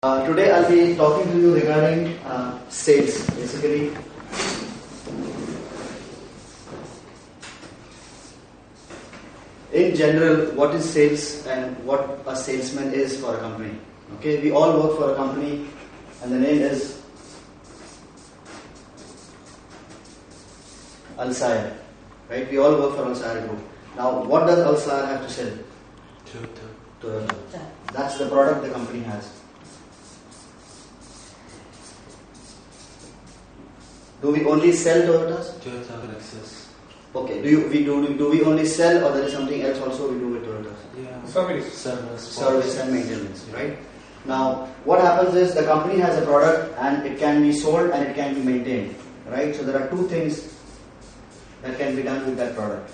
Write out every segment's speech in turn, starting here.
Today I'll be talking to you regarding sales. Basically, in general, what is sales and what a salesman is for a company. Okay, we all work for a company, and the name is Alsire. Right? We all work for Alsire Group. Now, what does Alsire have to sell? Toyota. That's the product the company has. Do we only sell Toyotas? Toyota Lexus. Okay. Do we only sell, or there is something else also we do with Toyotas? Yeah. Service and maintenance, right? Now, what happens is the company has a product and it can be sold and it can be maintained, right? So there are two things that can be done with that product,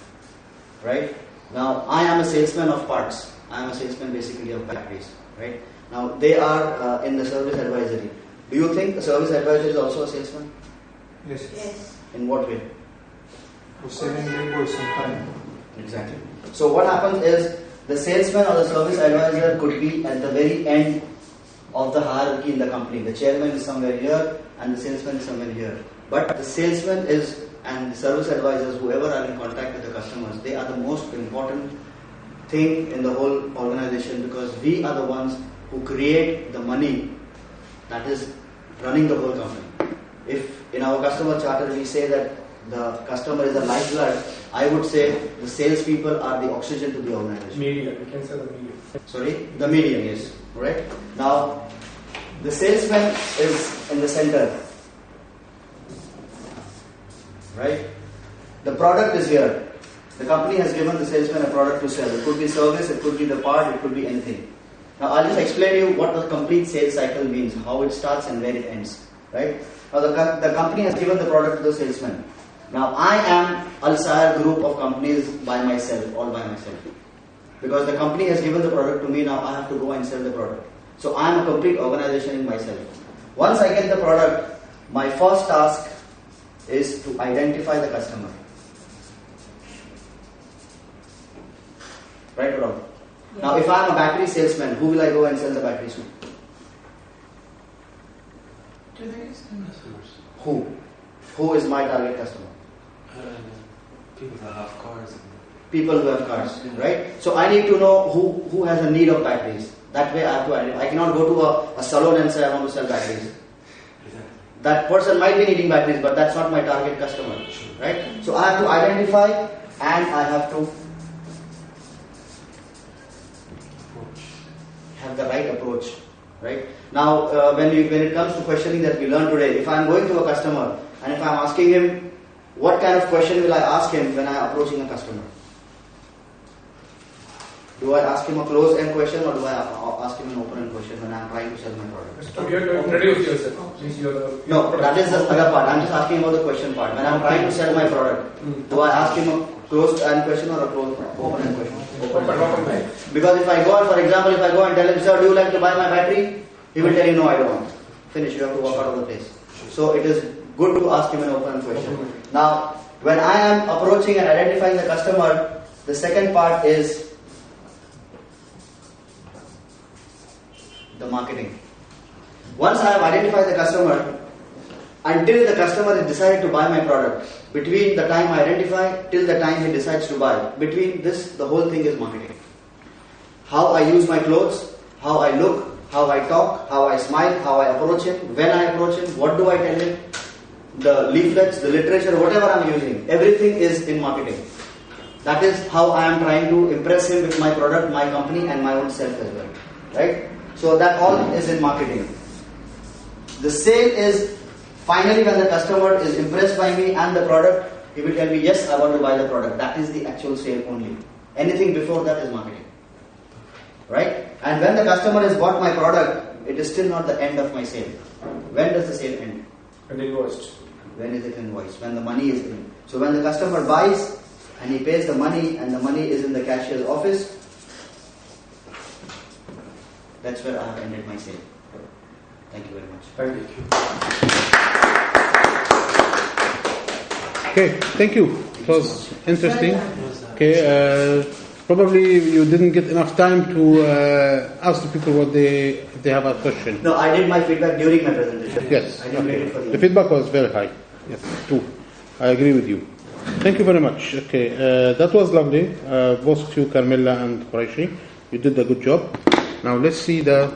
right? Now, I am a salesman of parts. I am a salesman basically of batteries, right? Now, they are in the service advisory. Do you think a service advisor is also a salesman? Yes. In what way? For selling labor sometime. Exactly. So what happens is the salesman or the service advisor could be at the very end of the hierarchy in the company. The chairman is somewhere here and the salesman is somewhere here. But the salesman is, and the service advisors, whoever are in contact with the customers, they are the most important thing in the whole organization, because we are the ones who create the money that is running the whole company. If in our customer charter we say that the customer is the lifeblood, I would say the salespeople are the oxygen to the organization. Media, we can say the media. Sorry, the medium, yes. Right? Now, the salesman is in the center. Right? The product is here. The company has given the salesman a product to sell. It could be service, it could be the part, it could be anything. Now, I'll just explain you what the complete sales cycle means, how it starts and where it ends. Right? Now, the company has given the product to the salesman. Now, I am Alsire group of companies by myself, all by myself. Because the company has given the product to me, now I have to go and sell the product. So, I am a complete organization in myself. Once I get the product, my first task is to identify the customer. Right or wrong? Yeah. Now, if I am a battery salesman, who will I go and sell the batteries to? To the customers. Who? Who is my target customer? People that have cars. People who have cars, right? So I need to know who has a need of batteries. That way I have to identify. I cannot go to a salon and say I want to sell batteries. Exactly. That person might be needing batteries, but that's not my target customer, right? So I have to identify and I have to have the right approach, right? Now, when it comes to questioning that we learned today, if I am going to a customer and if I am asking him, what kind of question will I ask him when I am approaching a customer? Do I ask him a closed-end question, or do I ask him an open-end question when I am trying to sell my product? So you have to introduce yourself. No, that is the other part. I am just asking about the question part. When I am trying to sell my product, do I ask him a closed-end question or a open-end question? Open. Because if I go and, for example, if I go and tell him, sir, do you like to buy my battery? He will tell you, no, I don't want. Finish, you have to walk out of the place. So it is good to ask him an open question. Now, when I am approaching and identifying the customer, the second part is the marketing. Once I have identified the customer, until the customer has decided to buy my product, between the time I identify till the time he decides to buy, between this, the whole thing is marketing. How I use my clothes, how I look, how I talk, how I smile, how I approach him, when I approach him, what do I tell him, the leaflets, the literature, whatever I am using, everything is in marketing. That is how I am trying to impress him with my product, my company and my own self as well. Right? So that all is in marketing. The sale is finally when the customer is impressed by me and the product, he will tell me, yes, I want to buy the product. That is the actual sale only. Anything before that is marketing. Right? And when the customer has bought my product, it is still not the end of my sale. When does the sale end? And invoiced. When is it invoiced? When the money is in. So when the customer buys and he pays the money and the money is in the cashier's office, that's where I have ended my sale. Thank you very much. Thank you. Okay, thank you. It was interesting. Okay, Probably you didn't get enough time to ask the people if they have a question. No, I did my feedback during my presentation. Yes. I didn't wait it for The the feedback was very high. Yes, true. I agree with you. Thank you very much. Okay, that was lovely. Both you, Carmela and Qureshi, you did a good job. Now let's see the